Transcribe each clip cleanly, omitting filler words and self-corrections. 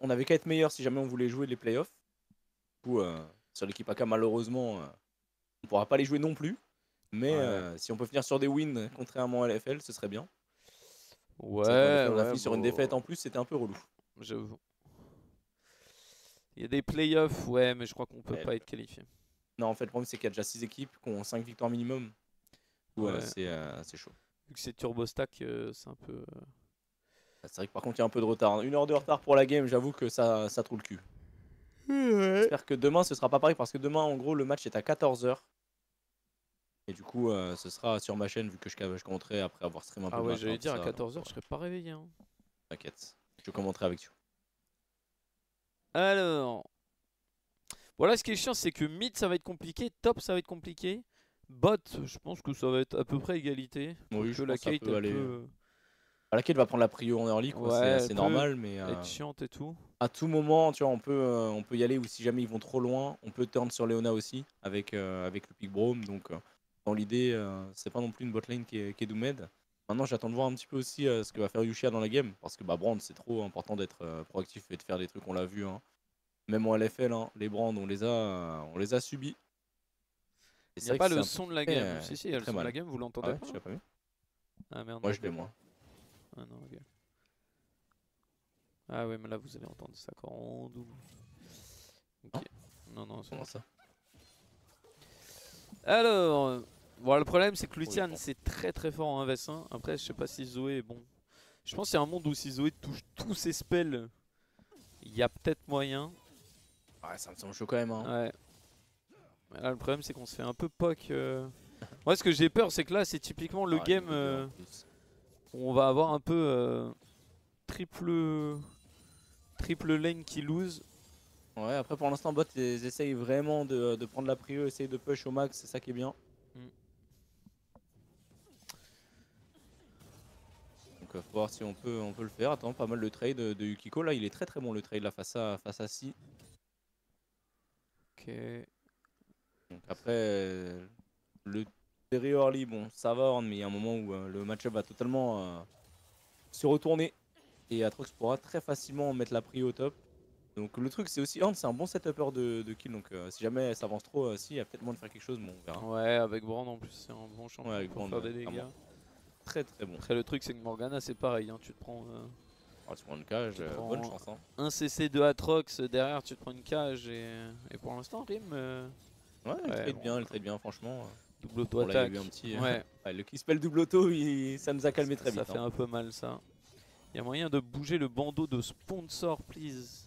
On avait qu'à être meilleur si jamais on voulait jouer les playoffs. Du coup, sur l'équipe AK, malheureusement, on ne pourra pas les jouer non plus. Mais si on peut finir sur des wins, contrairement à LFL, ce serait bien. C'est vrai qu'en Ouais, LFL, on a ouais, fini sur une défaite en plus, c'était un peu relou. J'avoue. Il y a des playoffs, ouais, mais je crois qu'on peut pas être qualifié. Non, en fait, le problème, c'est qu'il y a déjà 6 équipes qui ont 5 victoires minimum. Ouais. C'est chaud. Vu que c'est Turbo Stack, c'est un peu. C'est vrai que par contre, il y a un peu de retard. 1 heure de retard pour la game, j'avoue que ça trouve le cul. Ouais. J'espère que demain, ce sera pas pareil parce que demain, en gros, le match est à 14 h. Et du coup, ce sera sur ma chaîne vu que je commenterai après avoir stream un peu Ah le ouais, matin. j'allais dire à ça, 14 h, donc, je serais pas réveillé. Hein. T'inquiète, je commenterai avec tu. Alors. Voilà, ce qui est chiant, c'est que mid ça va être compliqué, top ça va être compliqué. Bot, je pense que ça va être à peu près égalité. Oui, Que je la pense que ça Kate, peut elle aller. peut. La Kate va prendre la prio en early, quoi. Ouais, elle C'est peut normal, mais être chiante et tout. à tout moment, tu vois, on peut y aller. Ou si jamais ils vont trop loin, on peut turn sur Leona aussi avec le pick Brome. Donc, dans l'idée, c'est pas non plus une botlane qui est doomed. Maintenant, j'attends de voir un petit peu aussi ce que va faire Yushia dans la game. Parce que Brand, c'est trop important d'être proactif et de faire des trucs, on l'a vu. Hein. Même en LFL, hein, les Brand, on les a subis. Et Il c'est n'y a vrai que pas c'est le un truc son de la qui game. Si, si, il y fait a le très son de la mal. game, vous Ah l'entendez ouais, pas? tu l'as pas vu? Ah merde, Moi, non, je l'ai, moi. Ah non, ok. Ah ouais, mais là vous allez entendre ça quand on double. Ok. Non, non, c'est Comment bon. ça? Alors, bon, le problème c'est que Oui, Lucian bon. c'est très très fort en 1vs1. Après, je sais pas si Zoé est bon. Je pense qu'il y a un monde où si Zoé touche tous ses spells, il y a peut-être moyen. Ouais, ça me semble chaud quand même. Hein. Ouais. Mais là, le problème c'est qu'on se fait un peu poke. Moi, ce que j'ai peur, c'est que là, c'est typiquement le Ah, game niveau 2 en plus. où on va avoir un peu triple lane qui lose. Ouais, après pour l'instant, bot, ils essayent vraiment de prendre la prio, essayent de push au max, c'est ça qui est bien. Mm. Donc, faut voir si on peut le faire. Attends, pas mal le trade de Yukiko. Là, il est très très bon le trade là face à Si. Ok. Donc, après, le Terry early, bon, ça va, mais il y a un moment où le match-up va totalement se retourner. Et Atrox pourra très facilement mettre la prio au top. Donc le truc c'est aussi Horn, c'est un bon setupper de kill, donc si jamais ça avance trop, si il y a peut-être moyen de faire quelque chose, bon on verra. Ouais, avec Brand en plus, c'est un bon Ouais, champion avec pour Brand, faire des dégâts. vraiment très très bon. Après, le truc, c'est que Morgana, c'est pareil. Hein, tu te prends, Tu prends une cage, bonne chance. Hein. un CC de Atrox, derrière, tu te prends une cage. Et pour l'instant, Rim. Ouais, Ouais, bon, elle trade bien, franchement. double auto Bon là il y a eu un attaque. petit. Ouais, Ouais, le spell double auto, ça nous a calmé très ça vite. fait Hein. un peu mal ça. Il y a moyen de bouger le bandeau de sponsor, please.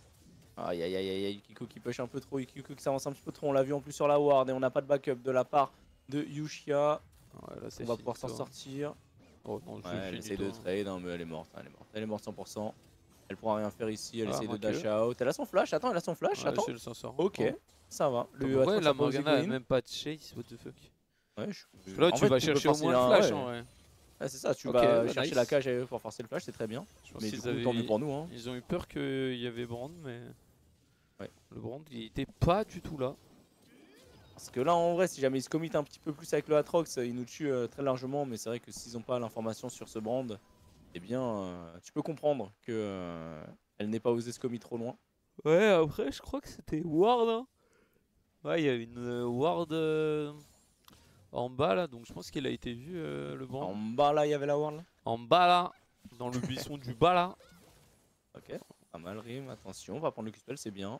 Aïe aïe aïe aïe, Yukiko qui push un peu trop, Yukiko qui s'avance un petit peu trop, on l'a vu en plus sur la ward et on n'a pas de backup de la part de Yushia. Ouais, là, On va pouvoir s'en sortir. Oh non, Ouais, elle essaie de finito. trade, hein, mais elle est morte, elle est morte. Elle est morte 100%. Elle pourra rien faire ici, elle Ah, essaie de moins dash que. out. Elle a son flash, attends, elle a son flash, Ouais, attends. elle s'en sort. Ok, Oh. ça va. Attends, Le pourquoi Atrox la a pas osé Morgana go a in. même pas de chase? What the fuck? Ouais, Parce que là, en tu fait, vas tu peux chercher au forcer moins le un. flash Ouais. en vrai. Ouais, c'est ça, tu Ok, vas bah, chercher nice. la cage pour forcer le flash, c'est très bien. Je pense Mais du qu'ils coup, tant mieux pour nous. Hein. Ils ont eu peur qu'il y avait Brand, mais. Ouais. Le Brand, il était pas du tout là. Parce que là, en vrai, si jamais ils se committent un petit peu plus avec le Atrox, ils nous tuent très largement. Mais c'est vrai que s'ils n'ont pas l'information sur ce brand, eh bien, tu peux comprendre que elle n'ait pas osé se commit trop loin. Ouais, après, je crois que c'était Ward. Hein. Ouais, il y a une Ward en bas là, donc je pense qu'il a été vu le Brand. En bas, là, il y avait la ward. Là. En bas là, dans le buisson du bas là. Ok, pas mal, Rim. Attention, on va prendre le Q-Spell, c'est bien.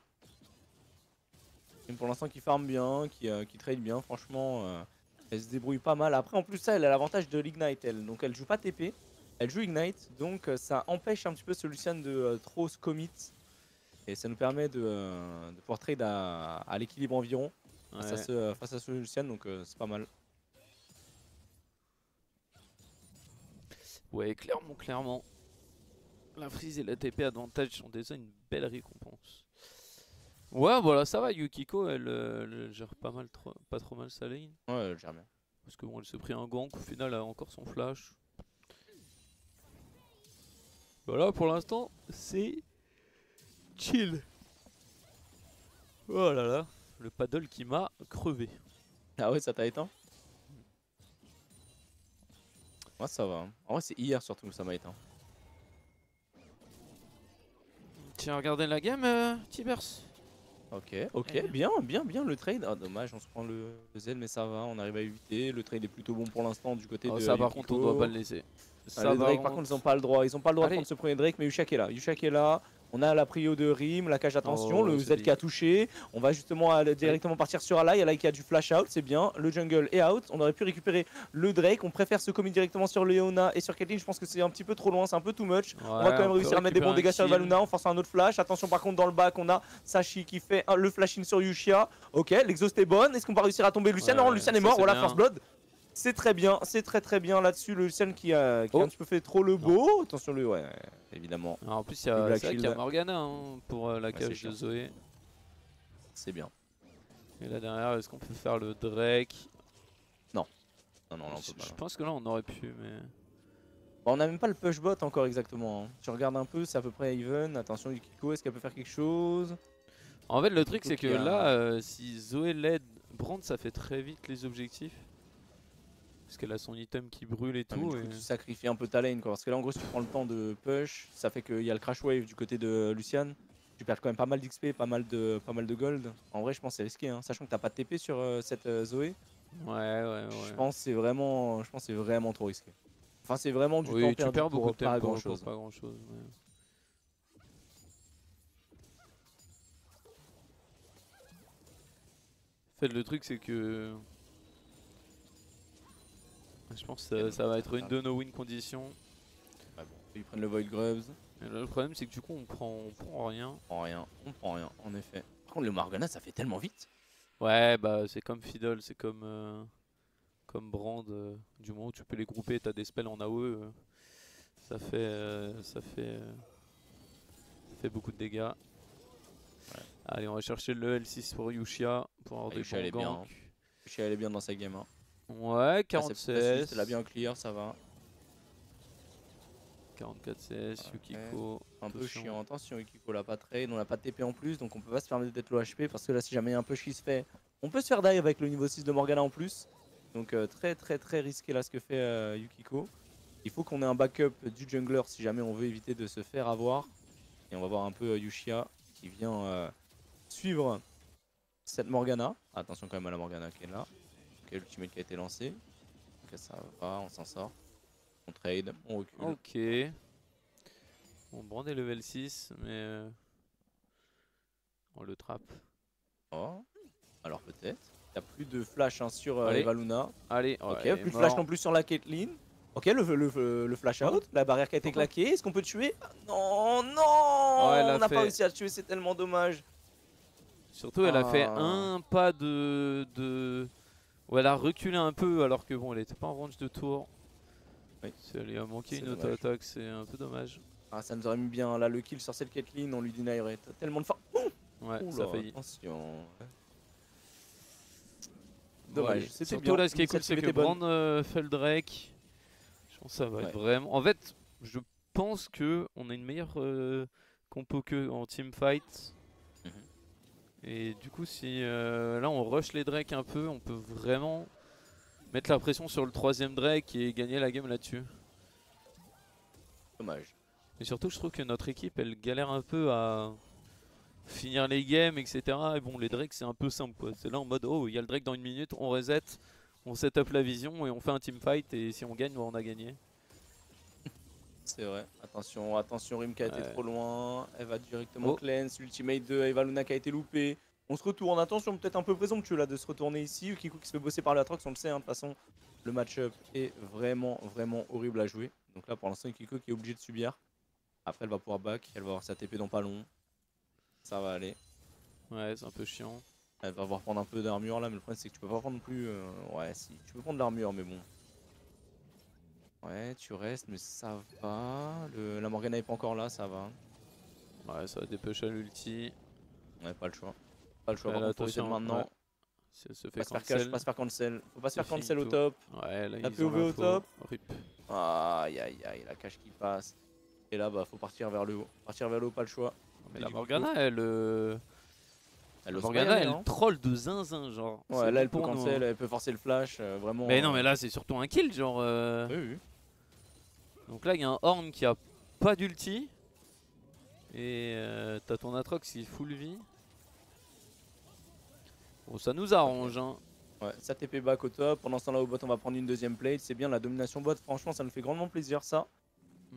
Rim pour l'instant qui farm bien, qui trade bien, franchement. Elle se débrouille pas mal. Après, en plus, ça, elle a l'avantage de l'Ignite, elle. Donc, elle joue pas TP, elle joue Ignite. Donc, ça empêche un petit peu ce Lucian de trop se commit. Et ça nous permet de pouvoir trade à l'équilibre environ Ouais. face à ce Lucian. Donc, c'est pas mal. Ouais, clairement, clairement. La freeze et la TP advantage sont déjà une belle récompense. Ouais, voilà, ça va. Yukiko, elle gère pas trop mal sa lane. Ouais, elle gère bien. Parce que bon, elle s'est pris un gank. Au final, elle a encore son flash. Voilà, pour l'instant, c'est chill. Oh là là, le paddle qui m'a crevé. Ah ouais, ça t'a éteint? Ouais, ça va. En vrai, c'est hier surtout que ça m'a éteint. Tu as regardé la game, Tibers? Ok, ok, Eh. bien le trade. Ah, dommage, on se prend le Z, mais ça va, on arrive à éviter. Le trade est plutôt bon pour l'instant du côté Oh, de ça par contre on doit pas le laisser. Ça les Drake, par contre, ils ont pas le droit. Ils ont pas le droit de Allez. prendre ce premier Drake, mais Yushak est là. Yushak est là. On a la prio de Rim, la cage attention, Oh, le c'est Z qui a touché. On va justement directement partir sur Alai. Alai qui a du flash out, c'est bien. Le jungle est out. On aurait pu récupérer le Drake. On préfère se commit directement sur Leona et sur Caitlyn. Je pense que c'est un petit peu trop loin, c'est un peu too much. Ouais, on va quand même réussir à mettre des bons dégâts sur kill. Evaluna. On force un autre flash. Attention, par contre, dans le back, on a Sashi qui fait le flash in sur Yushia. Ok, l'exhaust est bonne. Est-ce qu'on va réussir à tomber Lucian? Non, Lucian est mort. Voilà, first blood. C'est très bien, c'est très bien là-dessus. Le Lucian qui a un petit peu fait trop le beau. Attention, lui, ouais, évidemment. Alors, en plus, il y a Morgana hein, pour la cage de Zoé. C'est bien. Et là derrière, est-ce qu'on peut faire le Drake? Non. Non, là on peut pas. Je pense que là on aurait pu, mais. Bon, on a même pas le push bot encore exactement. Hein. Tu regardes un peu, c'est à peu près even. Attention, Yukiko, est-ce qu'elle peut faire quelque chose? En fait, le truc, c'est que là, si Zoé l'aide, Brand, ça fait très vite les objectifs. Parce qu'elle a son item qui brûle et tout. Tu sacrifies un peu ta lane quoi. Parce que là en gros si tu prends le temps de push, ça fait qu'il y a le crash wave du côté de Lucian. Tu perds quand même pas mal d'XP, pas mal de gold. En vrai je pense que c'est risqué hein. Sachant que t'as pas de TP sur cette Zoé. Ouais. Je pense que c'est vraiment trop risqué. Enfin c'est vraiment du temps perdu pour pas grand chose. Pas grand chose. Ouais. En fait le truc c'est que je pense que ça va être une de nos win conditions. Ouais, bon, ils prennent le Void Grubs. Et là, le problème c'est que du coup on prend rien. On prend rien en effet. Par contre le Morgana ça fait tellement vite. Ouais bah c'est comme Fiddle, c'est comme Brand. Du moment où tu peux les grouper, t'as des spells en AOE. Ça fait beaucoup de dégâts. Ouais. Allez on va chercher le L6 pour Yushia pour avoir des bons ganks. Yushia elle est bien dans sa game hein. Ouais, 40 CS. Elle a bien clear, ça va. 44 CS, Yukiko. Un peu chiant. Attention, Yukiko l'a pas trade, on n'a pas de TP en plus, donc on peut pas se permettre d'être low HP parce que là, si jamais il y a un push qui se fait, on peut se faire dive avec le niveau 6 de Morgana en plus. Donc très risqué là ce que fait Yukiko. Il faut qu'on ait un backup du jungler si jamais on veut éviter de se faire avoir. Et on va voir un peu Yushia qui vient suivre cette Morgana. Attention quand même à la Morgana qui est là. L'ultimate qui a été lancé. Ok, ça va, on s'en sort. On trade, on recule. Ok. On Brand est level 6, mais on le trappe. Oh, alors peut-être. Il n'y a plus de flash hein, sur Evaluna. Allez, ok, plus de flash non plus sur la Caitlyn. Ok, le flash out, la barrière qui a été claquée. Est-ce qu'on peut tuer? Non, on n'a pas réussi à tuer, c'est tellement dommage. Surtout, elle a fait un pas de... Où elle a reculé un peu alors que bon, elle était pas en range de tour. Oui. Elle lui a manqué une auto-attaque, c'est un peu dommage. Ah, ça nous aurait mis bien là le kill sur cette Caitlyn, on lui denierait tellement de force. Ouais, ça a failli. Attention. Dommage, c'était bien. Surtout là, ce qui est cool, c'est que Brand fait le Drake. Je pense que ça va être vraiment... En fait, je pense que on a une meilleure compo que en teamfight. Et du coup, si là on rush les Drake un peu, on peut vraiment mettre la pression sur le troisième Drake et gagner la game là-dessus. Dommage. Et surtout, je trouve que notre équipe, elle galère un peu à finir les games, etc. Et bon, les Drake, c'est un peu simple, quoi. C'est là en mode, oh, il y a le Drake dans une minute, on reset, on set up la vision et on fait un teamfight. Et si on gagne, on a gagné. C'est vrai, attention, Rim qui a été trop loin, elle va directement cleanse, l'ultimate de Evaluna qui a été loupé. On se retourne, attention, peut-être un peu présomptueux là de se retourner ici. Yukiko qui se fait bosser par l'Atrox, on le sait, hein, de toute façon, le match-up est vraiment horrible à jouer. Donc là pour l'instant, Yukiko qui est obligé de subir. Après elle va pouvoir back, elle va avoir sa TP dans pas long. Ça va aller. Ouais, c'est un peu chiant. Elle va avoir prendre un peu d'armure là, mais le problème c'est que tu peux pas prendre non plus. Ouais, si, tu peux prendre de l'armure, mais bon. Ouais, tu restes, mais ça va. La Morgana est pas encore là, ça va. Ouais, ça va dépush à l'ulti. Ouais, pas le choix. Pas le choix, attention maintenant. Ouais. Si elle se fait pas se faire cancel. Faut pas se faire cancel au top. Ouais, là, la POV au top. Rip. Aïe, la cache qui passe. Et là, bah, faut partir vers le haut. Pas le choix. Mais la Morgana, elle troll de zinzin, genre. Ouais, là, elle peut cancel, elle peut forcer le flash, vraiment. Mais non, mais là, c'est surtout un kill, genre. Oui. Donc là, il y a un Horn qui a pas d'ulti. Et t'as ton Atrox qui est full vie. Bon, ça nous arrange. Hein. Ouais, ça TP back au top. Pendant ce temps-là, au bot, on va prendre une deuxième plate. C'est bien la domination bot. Franchement, ça nous fait grandement plaisir ça.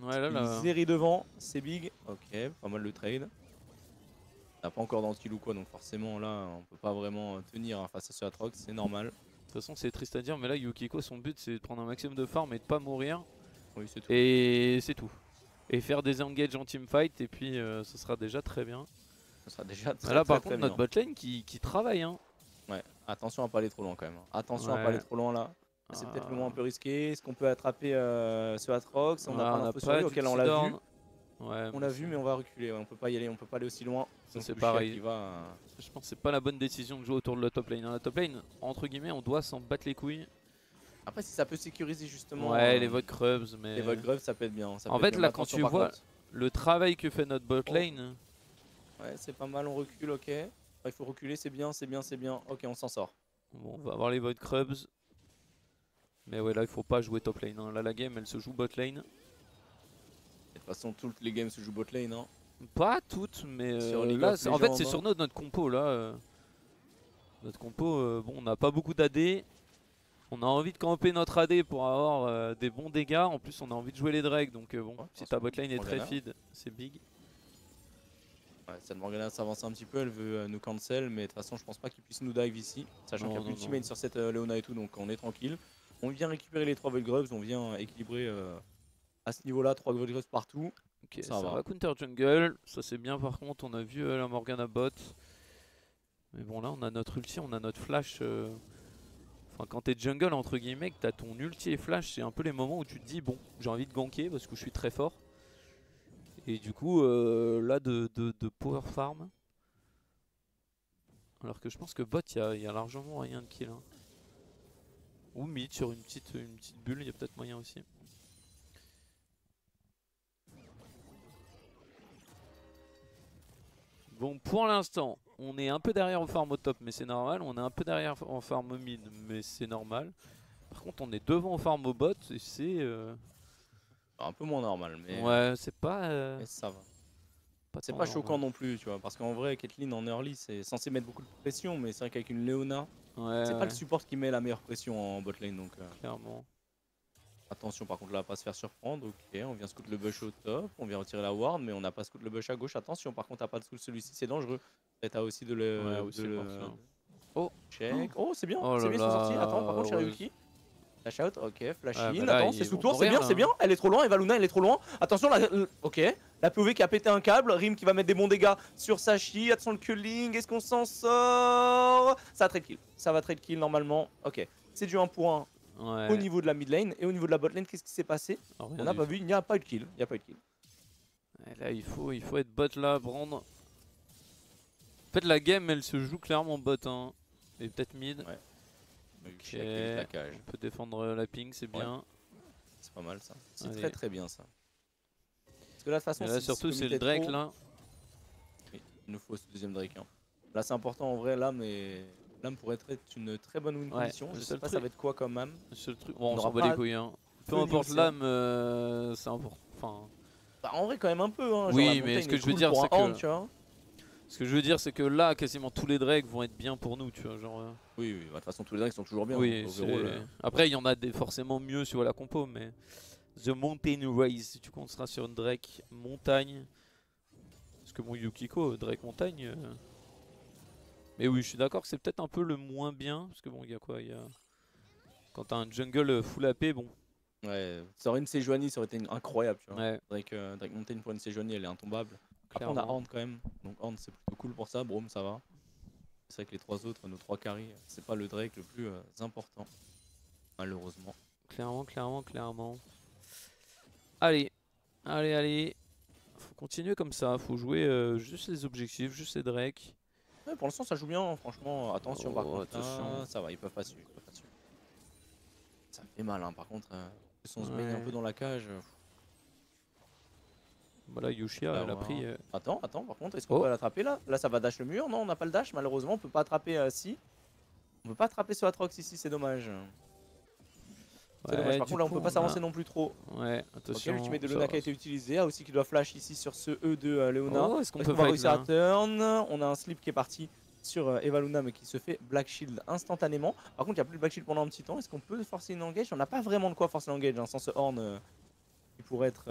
Ouais, là. Zeri devant, c'est big. Ok, pas mal le trade. On n'a pas encore d'anti ou quoi, donc forcément là, on peut pas vraiment tenir hein, face à ce Atrox, c'est normal. De toute façon, c'est triste à dire, mais là, Yukiko, son but, c'est de prendre un maximum de farm et de pas mourir. Oui, c'est tout. Et c'est tout. Et faire des engages en teamfight, et puis ce sera déjà très bien. Ce sera déjà très, là, par très, contre, très notre botlane qui travaille. Hein. Ouais, attention à pas aller trop loin quand même. Attention à pas aller trop loin là. C'est peut-être le moment un peu risqué. Est-ce qu'on peut attraper ce Atrox? On n'a pas l'info sur lui, auquel on l'a vu. Ouais, on l'a vu, mais on va reculer. Ouais, on peut pas y aller, on peut pas aller aussi loin. C'est pareil. Je pense que c'est pas la bonne décision de jouer autour de la top lane. Dans la top lane, entre guillemets, on doit s'en battre les couilles. Après, si ça peut sécuriser justement. Ouais, les Void Grubs, mais. Les Void Grubs, ça peut être bien. Ça en peut fait, être bien. là, quand tu vois le travail que fait notre bot lane. Ouais, c'est pas mal, on recule, ok. Il faut reculer, c'est bien, c'est bien, c'est bien. Ok, on s'en sort. Bon, on va avoir les Void Grubs. Mais ouais, là, il faut pas jouer top lane. Hein. Là, la game, elle se joue bot lane. De toute façon, toutes les games se jouent bot lane. Hein. Pas toutes, mais là, en fait, c'est sur notre compo. Là, notre compo, bon, on n'a pas beaucoup d'AD. On a envie de camper notre AD pour avoir des bons dégâts. En plus, on a envie de jouer les Drake. Donc, bon, si ta botlane est très feed, c'est big. Ouais, Sad Morgana s'avance un petit peu, elle veut nous cancel, mais de toute façon, je pense pas qu'il puisse nous dive ici. Sachant qu'il y a plus d'ultimate sur cette Leona et tout, donc on est tranquille. On vient récupérer les 3 Void Grubs, on vient équilibrer à ce niveau-là, 3 Void Grubs partout. Ok, ça va counter jungle. Ça, c'est bien. Par contre, on a vu la Morgana bot. Mais bon, là, on a notre ulti, on a notre flash. Enfin, quand t'es jungle, entre guillemets, que t'as ton ulti et flash, c'est un peu les moments où tu te dis, bon, j'ai envie de ganker parce que je suis très fort. Et du coup, là, de power farm. Alors que je pense que bot, il y a largement moyen de kill. Hein. Ou mid sur une petite bulle, il y a peut-être moyen aussi. Bon, pour l'instant, on est un peu derrière en farm au top, mais c'est normal. On est un peu derrière en farm au mid, mais c'est normal. Par contre, on est devant en farm au bot, et c'est... un peu moins normal, mais... Ouais, c'est pas... Mais ça va. C'est pas choquant non plus, tu vois, parce qu'en vrai, Caitlyn en early, c'est censé mettre beaucoup de pression, mais c'est vrai qu'avec une Leona, c'est pas le support qui met la meilleure pression en bot lane, donc... Clairement. Attention par contre là, pas se faire surprendre, ok, on vient scout le bush au top, on vient retirer la ward, mais on n'a pas scout le bush à gauche, attention, par contre t'as pas de scout celui-ci, c'est dangereux. Et t'as aussi de le... Oh, check, oh c'est bien, c'est bien, ils sont sortis, attends, par contre j'ai Yuki. Flash out, ok, flash in, attends, c'est sous tour, c'est bien, elle est trop loin, Eva Luna elle est trop loin, attention, ok, la POV qui a pété un câble, Rim qui va mettre des bons dégâts sur Sachi, attention le culling, est-ce qu'on s'en sort? Ça va trade kill, ça va trade kill normalement, ok, c'est du 1 pour 1. Ouais. Au niveau de la mid lane et au niveau de la bot lane, qu'est-ce qui s'est passé? On n'a pas vu, il n'y a pas eu de kill. Il n'y a pas eu de kill. Et là, il faut être bot là, prendre. En fait, la game elle se joue clairement bot. Hein. Et peut-être mid. Ouais. Okay. On peut défendre la ping, c'est bien. Ouais. C'est pas mal ça. C'est très très bien ça. Parce que là, de toute façon, là, surtout, c'est le Drake là. Oui, il nous faut ce deuxième Drake. Hein. Là, c'est important en vrai, là, mais. L'âme pourrait être une très bonne win condition. Je sais pas ça va être quoi comme âme. Bon, on s'en bat les couilles. Hein. Peu importe l'âme, c'est important. Enfin... Bah, en vrai, quand même un peu. Hein. Oui, mais ce que je veux dire, c'est que. Ce que je veux dire, c'est que là, quasiment tous les Drakes vont être bien pour nous. Tu vois, genre, Oui, oui. Bah, de toute façon, tous les Drakes sont toujours bien. Oui, après, il y en a des forcément mieux sur la compo, mais. The Mountain Race, tu compteras sur une Drake montagne. Parce que mon Yukiko, Drake montagne. Mais oui, je suis d'accord que c'est peut-être un peu le moins bien. Parce que bon, il y a quoi Quand t'as un jungle full AP, bon. Ouais, ça aurait une Sejuani, ça aurait été incroyable. Tu vois. Ouais. Drake Mountain pour une Sejuani, elle est intombable. Après, on a Horn quand même. Donc Horn, c'est plutôt cool pour ça. Braum, ça va. C'est vrai que les trois autres, nos 3 carries, c'est pas le Drake le plus important. Malheureusement. Clairement. Allez. Faut continuer comme ça. Faut jouer juste les objectifs, juste les Drake. Ouais, pour l'instant ça joue bien, franchement, attention par contre, ça va, ils peuvent pas suivre, Ça fait mal hein, par contre, on se met un peu dans la cage. Voilà, Yushia elle a pris... Attends, par contre, est-ce qu'on peut l'attraper là? Là ça va dash le mur, non on n'a pas le dash malheureusement, on peut pas attraper si. On peut pas attraper ce Atrox ici, c'est dommage. C'est dommage. Par contre, là, on peut pas s'avancer non plus trop. Ouais, attention. Ok, l'ultimate de Leona qui a été utilisé. Ah, aussi qui doit flash ici sur ce E de Leona. Oh, est-ce qu'on peut va réussir à turn? On a un slip qui est parti sur Eva Luna, mais qui se fait Black Shield instantanément. Par contre, il n'y a plus de Black Shield pendant un petit temps. Est-ce qu'on peut forcer une engage? On n'a pas vraiment de quoi forcer l'engage, sans ce horn qui pourrait être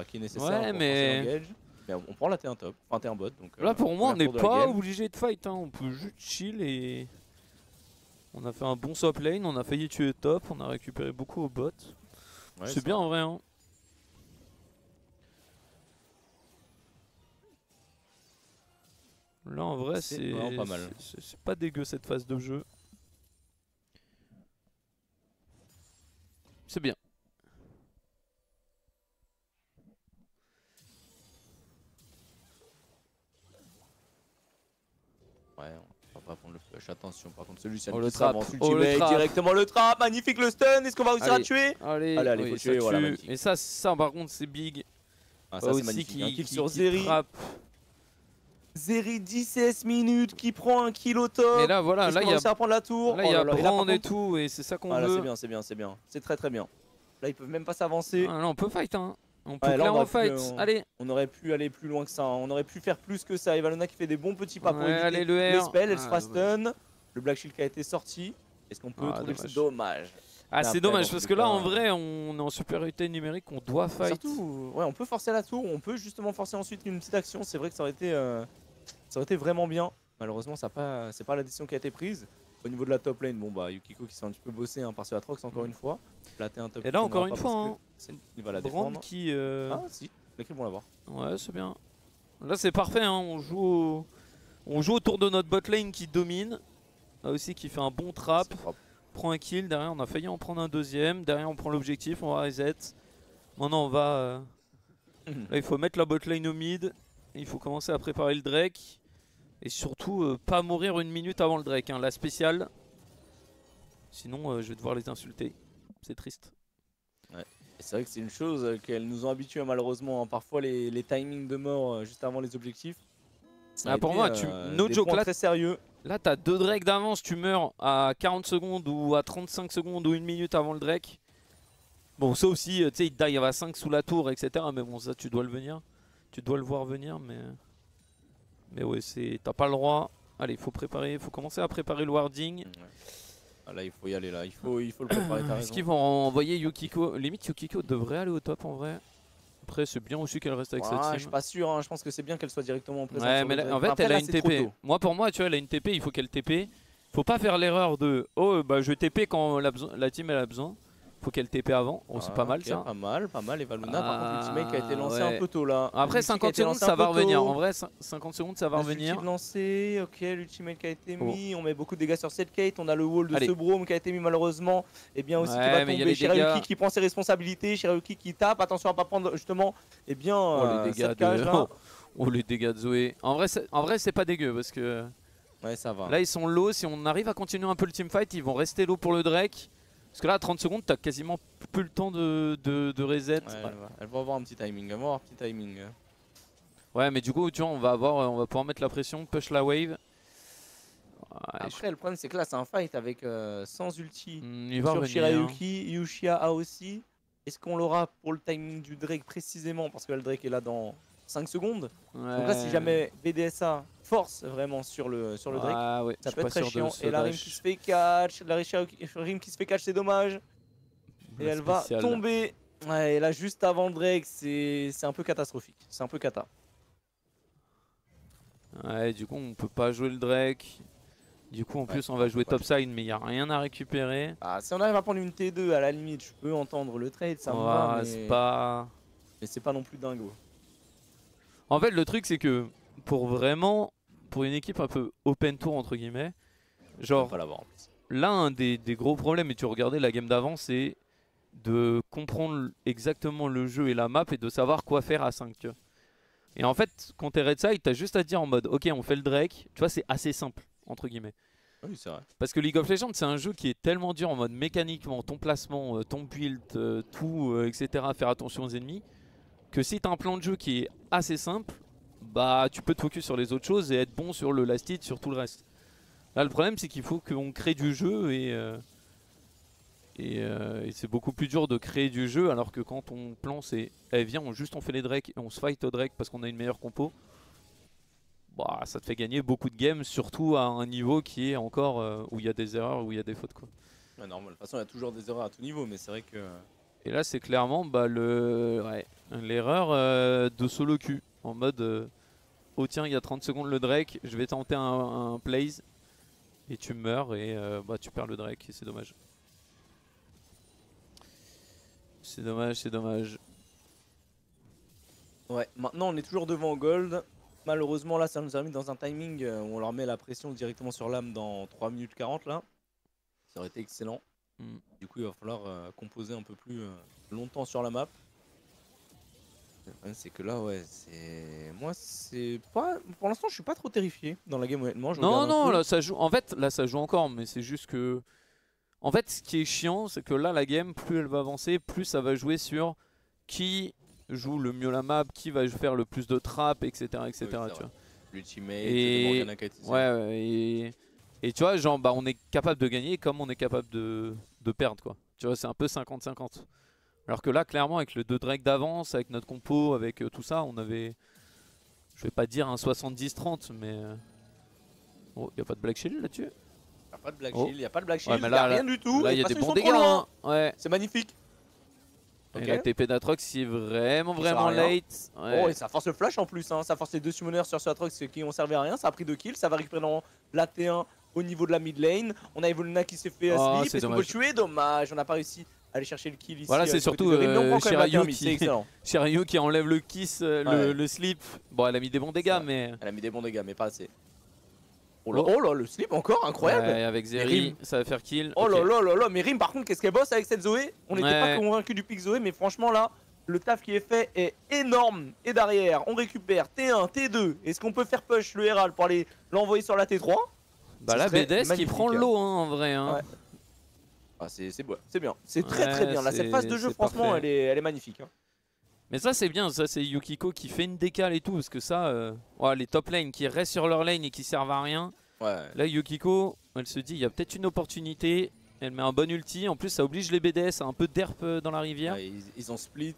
qui est nécessaire pour forcer l'engage. Mais on prend la T1 top, enfin T1 bot. Donc, là, pour moi, on n'est pas obligé de fight. Hein. On peut juste chill et. On a fait un bon swap lane, on a failli tuer top, on a récupéré beaucoup au bot. Ouais, c'est bien en vrai. Hein. Là en vrai c'est pas mal. C'est pas dégueu cette phase de jeu. C'est bien. Ouais, on va pas prendre le flash. Attention, par contre, celui-ci le trap. Directement le trap. Magnifique le stun. Est-ce qu'on va réussir à tuer? Allez, faut tuer. Voilà, et ça par contre, c'est big. Ah, ça, c'est magnifique. Un kill sur Zeri. Zeri 10 minutes qui prend un kill au top. Et là, voilà, là, il y a prendre la tour. Là, il y a Brand et tout, et c'est ça qu'on veut. C'est bien. C'est très bien. Là, ils peuvent même pas s'avancer. Là, on peut fight, hein. On peut clairement fight. Allez. On aurait pu aller plus loin que ça. On aurait pu faire plus que ça. Eva Luna qui fait des bons petits pas pour éviter les spells. Elle se fera stun. Le Black Shield qui a été sorti. Est-ce qu'on peut trouver que c'est dommage? Ah, c'est dommage parce que là, en vrai, on est en supériorité numérique. On doit fight. Surtout, ouais, on peut forcer la tour. On peut justement forcer ensuite une petite action. C'est vrai que ça aurait été vraiment bien. Malheureusement, c'est pas la décision qui a été prise. Au niveau de la top lane, bon bah Yukiko qui s'est un petit peu bossé par ce Atrox encore une fois. Là, t'es un top. Et là, encore une fois, il va la Brand défendre. Qui. Ah, si, les kills vont l'avoir. Ouais, c'est bien. Là, c'est parfait. Hein. On joue autour de notre bot lane qui domine. Là aussi, qui fait un bon trap. Prend un kill. Derrière, on a failli en prendre un deuxième. Derrière, on prend l'objectif. On va reset. Maintenant, on va. Là, il faut mettre la bot lane au mid. Il faut commencer à préparer le Drake. Et surtout, pas mourir une minute avant le Drake. Hein. La spéciale. Sinon, je vais devoir les insulter. C'est triste. Ouais. C'est vrai que c'est une chose qu'elles nous ont habitués malheureusement. Hein. Parfois, les timings de mort juste avant les objectifs. Pour moi, no joke, là, très sérieux. Là, t'as 2 Drakes d'avance. Tu meurs à 40 secondes ou à 35 secondes ou 1 minute avant le Drake. Bon, ça aussi, tu sais, il die à 5 sous la tour, etc. Mais bon, ça, tu dois le voir venir, mais ouais, t'as pas le droit. Allez, il faut commencer à préparer le warding. Ouais. Ah, là, il faut y aller, là. Il faut le préparer. Est-ce qu'ils vont envoyer Yukiko? Limite, Yukiko devrait aller au top en vrai. Après, c'est bien aussi qu'elle reste avec sa team. Je suis pas sûr, hein. Je pense que c'est bien qu'elle soit directement présente. Ouais, mais là, en fait, elle a une TP. Pour moi, tu vois, elle a une TP, il faut qu'elle TP. Faut pas faire l'erreur de je TP quand la team elle a besoin. Faut qu'elle TP avant. Oh, c'est pas mal ça. Pas mal. Eva Luna, par contre, l'ultimate qui a été lancé un peu tôt là. Après 50 secondes, ça va revenir. En vrai, 50 secondes, ça va revenir. Lancé, ok, l'ultimate qui a été mis. On met beaucoup de dégâts sur cette Kate. On a le wall de ce Braum qui a été mis malheureusement. Et bien aussi qui va tomber. Shirayuki qui prend ses responsabilités. Shirayuki qui tape. Attention à pas prendre justement. Et bien, les dégâts de les dégâts de Zoé. En vrai, c'est pas dégueu parce que. Ouais, ça va. Là, ils sont low. Si on arrive à continuer un peu le teamfight, ils vont rester low pour le Drake. Parce que là, à 30 secondes, t'as quasiment plus le temps de reset. Ouais, elle va avoir un petit timing. Ouais, mais du coup, tu vois, on va pouvoir mettre la pression, push la wave. Après, le problème, c'est que là, c'est un fight avec sans ulti. Il va sur revenir. Shirayuki, Yushia a aussi. Est-ce qu'on l'aura pour le timing du Drake précisément? Parce que le Drake est là dans 5 secondes. Ouais. Donc là, si jamais BDSA force vraiment sur le Drake, ça peut être très chiant. Et la Rim qui se fait catch, c'est dommage. Et elle va tomber. Ouais, et là, juste avant le Drake, c'est un peu catastrophique. C'est un peu cata. Ouais, du coup, on peut pas jouer le Drake. Du coup, en plus, on va jouer topside, mais il n'y a rien à récupérer. Si on arrive à prendre une T2, à la limite, je peux entendre le trade, ça me va. Mais c'est pas non plus dingo. En fait, le truc, c'est que pour une équipe un peu open tour, entre guillemets, genre, là, un des gros problèmes, et tu regardais la game d'avant, c'est de comprendre exactement le jeu et la map et de savoir quoi faire à 5. Tu vois. Et en fait, quand t'es red side, t'as juste à te dire en mode, ok, on fait le Drake. Tu vois, c'est assez simple, entre guillemets. Oui, c'est vrai. Parce que League of Legends, c'est un jeu qui est tellement dur en mode mécaniquement, ton placement, ton build, tout, etc. Faire attention aux ennemis. Que si tu as un plan de jeu qui est assez simple, bah tu peux te focus sur les autres choses et être bon sur le last hit, sur tout le reste. Là le problème c'est qu'il faut qu'on crée du jeu et Et c'est beaucoup plus dur de créer du jeu, alors que quand on plan, c'est viens, on fait les Drake et on se fight au Drake parce qu'on a une meilleure compo. Bah, ça te fait gagner beaucoup de games, surtout à un niveau qui est encore où il y a des erreurs, où il y a des fautes, quoi. Ouais, normal. De toute façon, il y a toujours des erreurs à tout niveau, mais c'est vrai que. Et là, c'est clairement bah, l'erreur de solo queue. En mode, oh tiens, il y a 30 secondes le Drake, je vais tenter un plays. Et tu meurs et bah, tu perds le Drake, et c'est dommage. C'est dommage, c'est dommage. Ouais, maintenant on est toujours devant au gold. Malheureusement, là, ça nous a mis dans un timing où on leur met la pression directement sur l'âme dans 3 minutes 40 là. Ça aurait été excellent. Du coup, il va falloir composer un peu plus longtemps sur la map. Le problème, c'est que là, ouais, c'est. Moi, c'est pas. Pour l'instant, je suis pas trop terrifié dans la game, honnêtement. Non, là, ça joue. En fait, là, ça joue encore, mais c'est juste que. En fait, ce qui est chiant, c'est que là, la game, plus elle va avancer, plus ça va jouer sur qui joue le mieux la map, qui va faire le plus de traps, etc. etc. Oui, tu vois. L'ultimate, et... et tu vois, genre, bah, on est capable de gagner comme on est capable de perdre, quoi. Tu vois, c'est un peu 50-50. Alors que là, clairement, avec le 2 Drake d'avance, avec notre compo, avec tout ça, on avait, je vais pas dire un 70-30, mais... Oh, y a pas de Black Shield là-dessus? Y a pas de Black Shield, y a pas de Black Shield, ouais, mais là, là, y a rien du tout. Là, il y a des bons dégâts, hein. Ouais. C'est magnifique. Et la TP d'Atrox, c'est vraiment late. Ouais. Oh, et ça force le flash en plus, hein. Ça force les 2 summoners sur ce Atrox qui ont servi à rien. Ça a pris 2 kills, ça va récupérer dans la T1 au niveau de la mid lane. On a Evoluna qui s'est fait slip. Est-ce qu'on peut le tuer? Dommage, on n'a pas réussi à aller chercher le kill ici. Voilà, c'est surtout Shiryu qui enlève le kiss, le slip. Bon, elle a mis des bons dégâts, mais. Elle a mis des bons dégâts, mais pas assez. Oh là, le slip encore, incroyable. Ouais, avec Zeri, ça va faire kill. Oh là, mais Rim par contre, qu'est-ce qu'elle bosse avec cette Zoé? On n'était pas convaincu du pick Zoé, mais franchement là, le taf qui est fait est énorme. Et derrière, on récupère T1, T2. Est-ce qu'on peut faire push le Herald pour aller l'envoyer sur la T3? Bah là, BDS qui prend l'eau en vrai. Hein. Ouais. Ah, c'est bien, c'est très bien. Là, cette phase de jeu, franchement, elle est magnifique. Hein. Mais ça c'est bien, ça c'est Yukiko qui fait une décale et tout, parce que ça, les top lane qui restent sur leur lane et qui servent à rien. Ouais. Là Yukiko, elle se dit il y a peut-être une opportunité, elle met un bon ulti, en plus ça oblige les BDS à un peu derp dans la rivière. Ouais, ils ont split,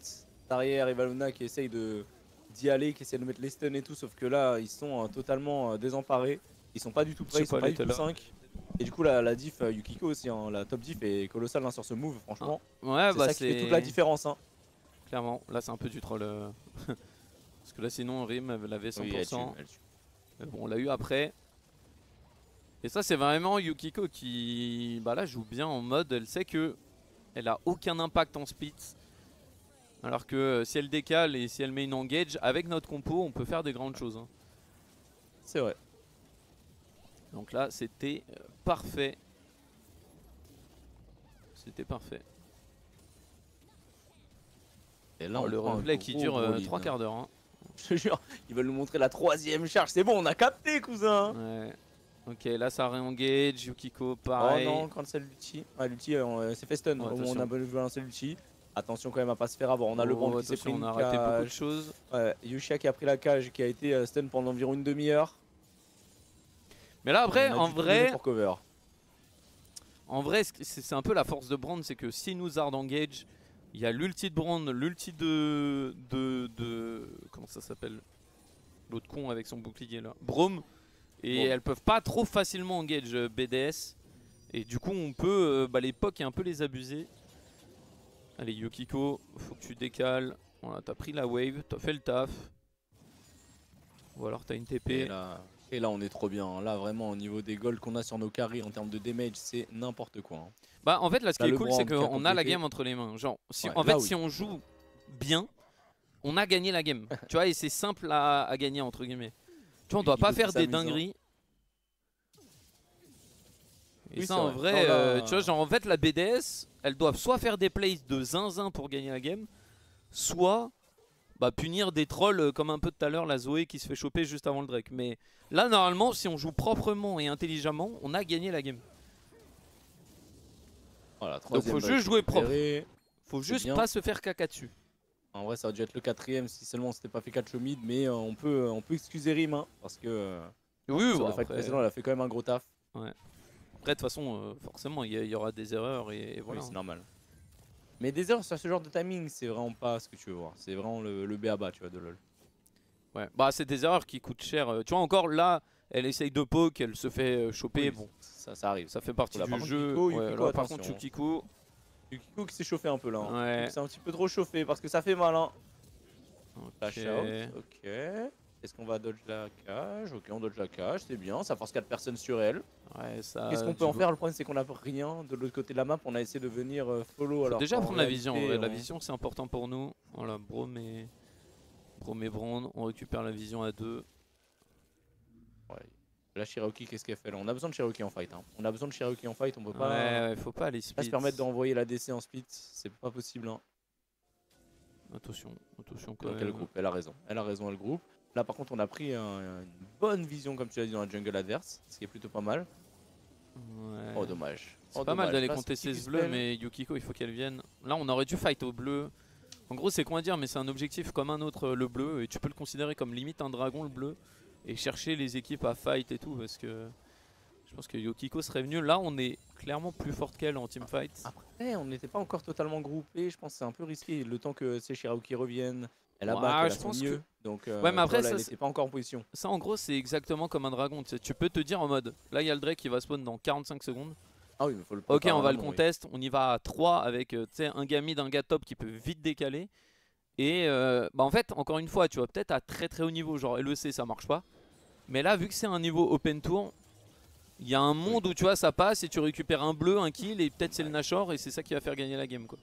derrière Evaluna qui essaye d'y aller, qui essaie de mettre les stuns et tout, sauf que là ils sont totalement désemparés, ils sont pas du tout prêts, ils sont pas du tout 5. Et du coup la diff Yukiko aussi, hein, la top diff est colossale sur ce move franchement. Ouais, c'est ça qui fait toute la différence. Hein. Clairement, là c'est un peu du troll. Parce que là sinon Rim elle avait 100%. Oui, elle tue. Mais bon, on l'a eu après. Et ça c'est vraiment Yukiko qui là joue bien en mode, elle sait que elle a aucun impact en split. Alors que si elle décale et si elle met une engage, avec notre compo on peut faire des grandes choses. Hein. C'est vrai. Donc là c'était parfait. C'était parfait. Et là, le replay qui dure 3 quarts d'heure. Hein. Je te jure, ils veulent nous montrer la 3ème charge. C'est bon, on a capté, cousin. Ouais. Ok, là ça re-engage. Yukiko, pareil. Oh non, cancel l'ulti. Ah, l'ulti, c'est fait stun. On a balancé l'ulti. Attention quand même à pas se faire avoir. On a le banc qui s'est pris une cage. On a raté beaucoup de choses. Ouais, Yushia qui a pris la cage et qui a été stun pendant environ une demi-heure. Mais là, après, en vrai. En vrai, c'est un peu la force de Brand, c'est que si nous hard engage. Il y a l'ulti de Brand, l'ulti de comment ça s'appelle? L'autre con avec son bouclier là. Braum. Et elles peuvent pas trop facilement engage BDS. Et du coup on peut l'époque est un peu les abuser. Allez Yukiko, faut que tu décales. Voilà, t'as pris la wave, t'as fait le taf. Ou alors t'as une TP. Et là on est trop bien. Là vraiment au niveau des golds qu'on a sur nos carries en termes de damage, c'est n'importe quoi. Hein. Bah en fait là ce qui est cool c'est qu'on a la game entre les mains. Genre si, en fait si on joue bien, on a gagné la game. Tu vois, et c'est simple à gagner entre guillemets. Tu vois, on doit pas faire des dingueries. Et ça en vrai, tu vois, genre en fait la BDS, elles doivent soit faire des plays de zinzin pour gagner la game, soit punir des trolls comme un peu tout à l'heure la Zoé qui se fait choper juste avant le Drake. Mais là normalement si on joue proprement et intelligemment, on a gagné la game. Voilà, donc faut juste jouer propre. Faut juste pas se faire caca dessus. En vrai ça aurait dû être le 4ème si seulement on s'était pas fait catch au mid, mais on peut excuser Rim hein, parce que oui, sur le fight précédent elle a fait quand même un gros taf. Ouais. Après de toute façon forcément il y aura des erreurs et voilà. Oui, c'est normal. Mais des erreurs sur ce genre de timing, c'est vraiment pas ce que tu veux voir. C'est vraiment le B.A.-ba, tu vois, de LoL. Ouais, bah c'est des erreurs qui coûtent cher. Tu vois encore là, elle essaye de poke, elle se fait choper. Oui, bon, ça arrive. ça fait partie Là, du par contre, jeu. Yukiko, Ouais, Yukiko, là, par contre attention. Yukiko. Yukiko qui s'est chauffé un peu là. Hein. Ouais. C'est un petit peu trop chauffé parce que ça fait mal. Hein. Flash Ok. out, ok. Est-ce qu'on va dodge la cage? Ok, on dodge la cage, c'est bien. Ça force 4 personnes sur elle. Ouais, ça. Qu'est-ce qu'on peut en faire? Le problème, c'est qu'on n'a rien de l'autre côté de la map. On a essayé de venir follow. Faut déjà prendre la vision. réalité, La vision, c'est important pour nous. Voilà, Braum et Brand. On récupère la vision à 2. Ouais. La Cherokee, qu'est-ce qu'elle fait là? On a besoin de Cherokee en fight. Hein. On a besoin de Cherokee en fight. On peut pas. Ouais, faut pas aller split. Se permettre d'envoyer la DC en split. C'est pas possible. Hein. Attention quand Donc même. elle groupe, elle a raison, elle groupe. Là par contre on a pris une bonne vision comme tu l'as dit dans la jungle adverse, ce qui est plutôt pas mal. Ouais. Oh dommage. C'est pas mal d'aller contester ce bleu, mais Yukiko il faut qu'elle vienne. Là on aurait dû fight au bleu. En gros c'est con à dire mais c'est un objectif comme un autre le bleu et tu peux le considérer comme limite un dragon le bleu. Et chercher les équipes à fight et tout parce que je pense que Yukiko serait venu. Là on est clairement plus forte qu'elle en teamfight. Après on n'était pas encore totalement groupé, je pense que c'est un peu risqué. Le temps que ces Cherokee reviennent, elle a back, elle a son mieux. Donc ouais, mais après, elle n'était pas encore en position. Ça en gros c'est exactement comme un dragon. Tu peux te dire en mode là il y a le Drake qui va spawn dans 45 secondes. Ah oui, mais faut le ok on va le contest, on y va à 3 avec un gars mid, un gars top qui peut vite décaler. Et bah en fait encore une fois tu vois peut-être à très très haut niveau genre LEC ça marche pas. Mais là vu que c'est un niveau open tour, il y a un monde où tu vois ça passe et tu récupères un bleu, un kill et peut-être c'est le Nashor et c'est ça qui va faire gagner la game quoi.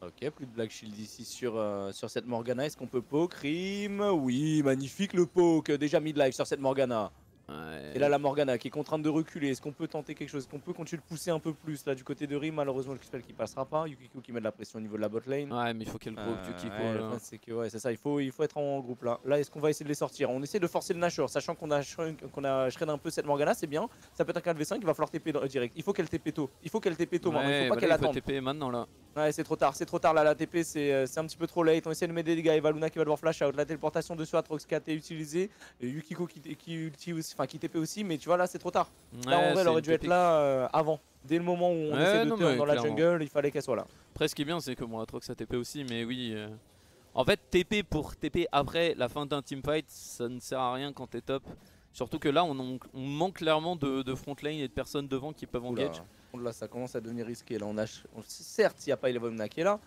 Ok, plus de Black Shield ici sur cette Morgana. Est-ce qu'on peut poke Rim? Oui, magnifique le poke. Déjà mid-life sur cette Morgana. Ouais. Et là la Morgana qui est contrainte de reculer. Est-ce qu'on peut tenter quelque chose? Est-ce qu'on peut continuer de pousser un peu plus là du côté de Rim? Malheureusement le Q-Spell qui passera pas. Yukiko qui met de la pression au niveau de la bot lane. Ouais mais il faut qu'elle groupe Yukiko. Ouais, le problème c'est que ouais, c'est ça, il faut être en groupe là. Là est-ce qu'on va essayer de les sortir? On essaie de forcer le Nashor, sachant qu'on a shred un peu cette Morgana, c'est bien. Ça peut être un 4v5, il va falloir TP direct. Il faut qu'elle TP tôt. Il faut qu'elle TP tôt maintenant, il faut pas qu'elle attende. TP maintenant là. Ouais c'est trop tard là, la TP c'est un petit peu trop late. On essaie de mettre des dégâts, Eva Luna qui va devoir flash out. La téléportation de Atrox qui a été utilisée. Yukiko qui TP aussi, mais tu vois là c'est trop tard. Là en vrai elle aurait dû être là avant. Dès le moment où on essaie de turn dans la jungle, il fallait qu'elle soit là. Après ce qui est bien c'est que bon Atrox a TP aussi mais oui en fait TP pour TP après la fin d'un teamfight ça ne sert à rien quand t'es top. Surtout que là on manque clairement de front lane et de personnes devant qui peuvent engage. Là ça commence à devenir risqué, là certes il n'y a pas Elevona qui est là.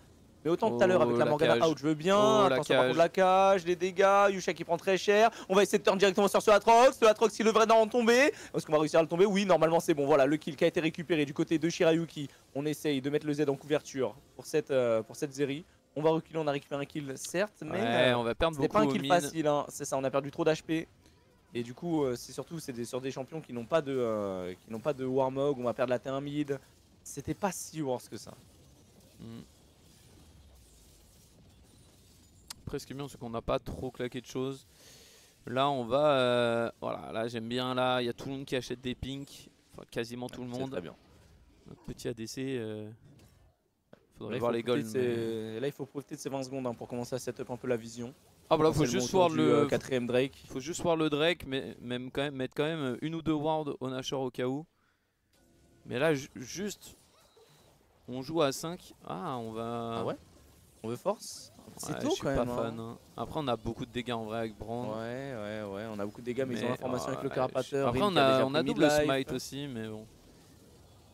Mais autant tout à l'heure avec la Morgana out je veux bien, attention par contre la cage, les dégâts, Yusha qui prend très cher. On va essayer de turn directement sur ce Atrox, si le vrai en tomber. Est-ce qu'on va réussir à le tomber? Oui normalement c'est bon, voilà le kill qui a été récupéré du côté de Shirayuki. On essaye de mettre le Z en couverture pour cette Zeri. On va reculer, on a récupéré un kill certes, mais on va perdre beaucoup. C'est pas un kill facile, hein. C'est ça, on a perdu trop d'HP. Et du coup c'est surtout sur des champions qui n'ont pas de Warmog, on va perdre la T1 mid. C'était pas si worse que ça. Après ce qui est bien c'est qu'on n'a pas trop claqué de choses. Là on va voilà, là j'aime bien, là il y a tout le monde qui achète des pinks, enfin quasiment tout le monde. Très bien. Notre petit ADC faudrait voir les golds. Là il faut profiter de ces 20 secondes hein, pour commencer à setup un peu la vision. Ah bah là faut juste voir le quatrième Drake. Il faut juste voir le Drake, mais même quand même mettre quand même une ou deux wards au Nashor au cas où. Mais là juste on joue à 5. Ah on va. Ah ouais? On veut force? C'est tôt je suis quand même. Pas fan, hein. Après on a beaucoup de dégâts en vrai avec Brand. Ouais, on a beaucoup de dégâts mais ils ont l'information avec le carapateur. Après on a double smite aussi mais bon.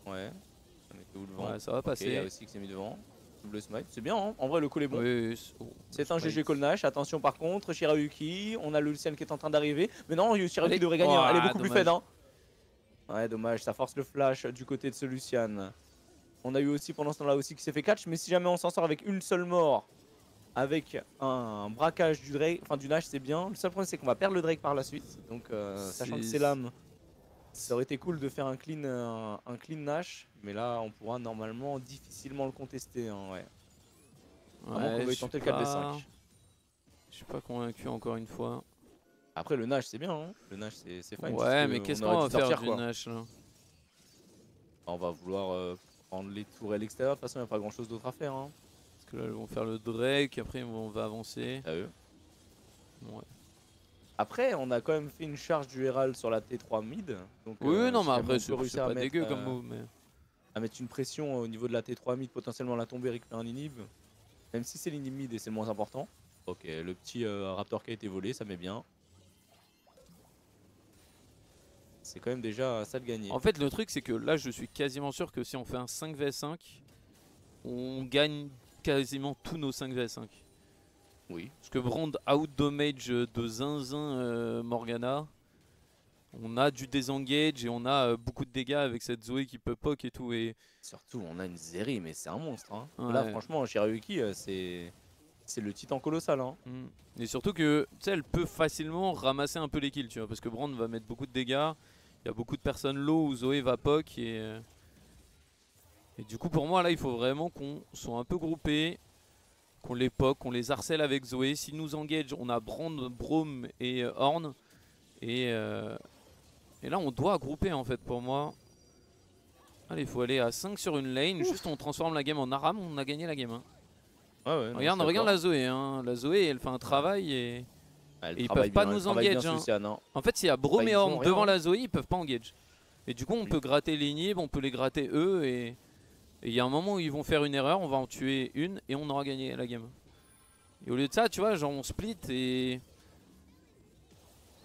Ouais. On était où devant? Ouais, ça va passer. Il y a aussi qui s'est mis devant. Double smite, c'est bien hein. En vrai le call est bon. Oui, c'est un GG Call Nash, attention par contre, Shirayuki, on a le Lucian qui est en train d'arriver. Mais non, Shirayuki devrait gagner, elle est beaucoup plus faible hein. Ouais dommage, ça force le flash du côté de ce Lucian. On a eu aussi pendant ce temps là aussi qui s'est fait catch, mais si jamais on s'en sort avec une seule mort, avec un braquage du Drake, enfin du Nash c'est bien. Le seul problème c'est qu'on va perdre le Drake par la suite. Donc sachant que c'est l'âme, ça aurait été cool de faire un clean Nash. Mais là on pourra normalement difficilement le contester hein, ouais. Vraiment qu'on va y tenter le 4v5. Je suis pas convaincu encore une fois. Après le Nash c'est bien hein. Le Nash c'est fine. Ouais mais qu'est-ce qu'on va faire du Nash là? On va vouloir prendre les tourelles extérieures, de toute façon il n'y a pas grand chose d'autre à faire hein. Parce que là ils vont faire le Drake, après on va avancer. À eux. Ouais. Après, on a quand même fait une charge du Herald sur la T3 mid. Donc, oui, non, si mais après, on peut c'est pas dégueu comme move. Mais... à mettre une pression au niveau de la T3 mid, potentiellement la tomber, récupérer un inhib. Même si c'est l'inhib mid et c'est le moins important. Ok, le petit Raptor qui a été volé, ça met bien. C'est quand même déjà ça de gagner. En fait, le truc, c'est que là, je suis quasiment sûr que si on fait un 5v5, on gagne quasiment tous nos 5v5. Oui. Parce que Brand out damage de zinzin Morgana. On a du désengage et on a beaucoup de dégâts avec cette Zoé qui peut poke et tout. Et... surtout, on a une Zeri, mais c'est un monstre. Hein. Ouais. Là, franchement, Shirayuki, c'est le titan colossal. Hein. Et surtout que, tu sais, elle peut facilement ramasser un peu les kills, tu vois. Parce que Brand va mettre beaucoup de dégâts. Il y a beaucoup de personnes low où Zoé va poke. Et du coup, pour moi, là, il faut vraiment qu'on soit un peu groupés. Qu'on les poke, qu'on les harcèle avec Zoé. S'ils nous engage, on a Brand, Braum et Horn. Et là, on doit grouper en fait pour moi. Allez, il faut aller à 5 sur une lane. Ouf. Juste on transforme la game en Aram, on a gagné la game. Hein. Ah ouais, regarde la Zoé. Hein. La Zoé, elle fait un travail et ils peuvent pas nous engage. Hein. En fait, s'il y a Braum et Horn devant la Zoé, ils peuvent pas engage. Et du coup, on peut gratter les inhibs, on peut les gratter eux. Et il y a un moment où ils vont faire une erreur, on va en tuer une et on aura gagné la game. Et au lieu de ça, tu vois, genre on split et...